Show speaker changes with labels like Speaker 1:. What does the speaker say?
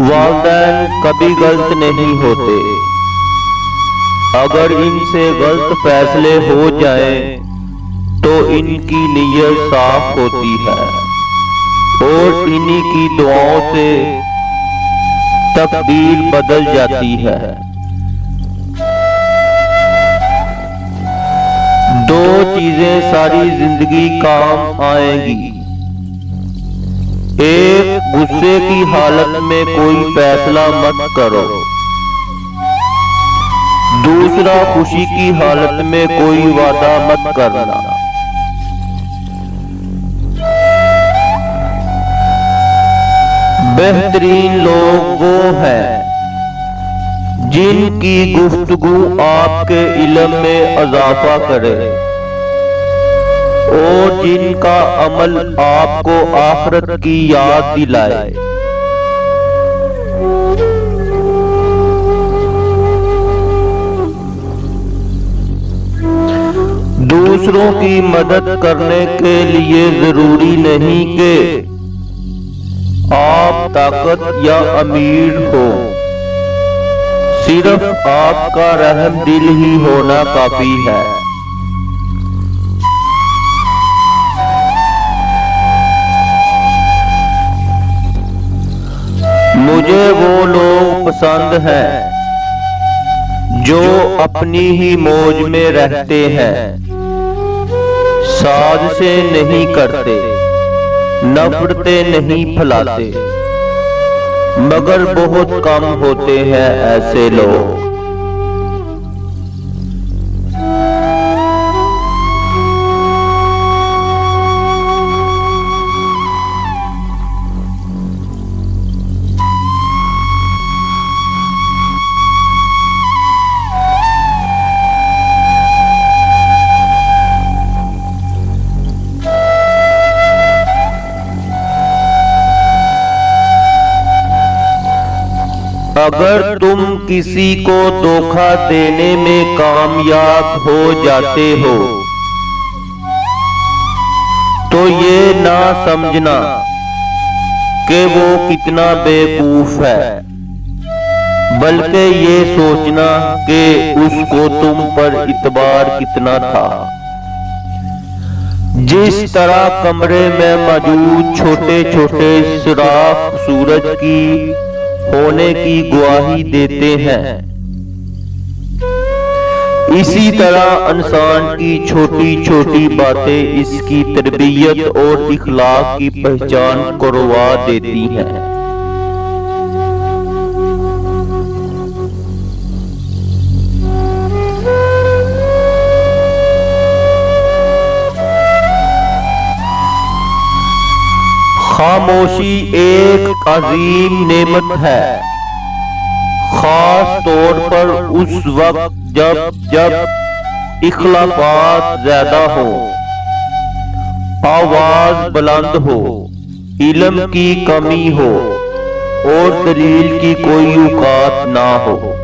Speaker 1: والدین کبھی غلط نہیں ہوتے، اگر ان سے غلط فیصلے ہو جائیں تو ان کی نیت صاف ہوتی ہے اور انہی کی دعاؤں سے تقدیر بدل جاتی ہے۔ دو چیزیں ساری زندگی کام آئیں گی، ایک غصے کی حالت میں کوئی فیصلہ مت کرو، دوسرا خوشی کی حالت میں کوئی وعدہ مت کرنا۔ بہترین لوگ وہ ہیں جن کی گفتگو آپ کے علم میں اضافہ کرے اور جن کا عمل آپ کو آخرت کی یاد دلائے۔ دوسروں کی مدد کرنے کے لیے ضروری نہیں کہ آپ طاقت یا امیر ہو، صرف آپ کا رحم دل ہی ہونا کافی ہے۔ مجھے وہ لوگ پسند ہیں جو اپنی ہی موج میں رہتے ہیں، سازشیں نہیں کرتے، نفرتیں نہیں پھیلاتے، مگر بہت کم ہوتے ہیں ایسے لوگ۔ اگر تم کسی کو دھوکہ دینے میں کامیاب ہو جاتے ہو تو یہ نہ سمجھنا کہ وہ کتنا بیوقوف ہے، بلکہ یہ سوچنا کہ اس کو تم پر اعتبار کتنا تھا۔ جس طرح کمرے میں موجود چھوٹے چھوٹے سوراخ سورج کی ہونے کی گواہی دیتے ہیں، اسی طرح انسان کی چھوٹی چھوٹی باتیں اس کی تربیت اور اخلاق کی پہچان کروا دیتی ہیں۔ خاموشی ایک عظیم نعمت ہے، خاص طور پر اس وقت جب اختلافات زیادہ ہوں، آواز بلند ہو، علم کی کمی ہو اور دلیل کی کوئی اوقات نہ ہو۔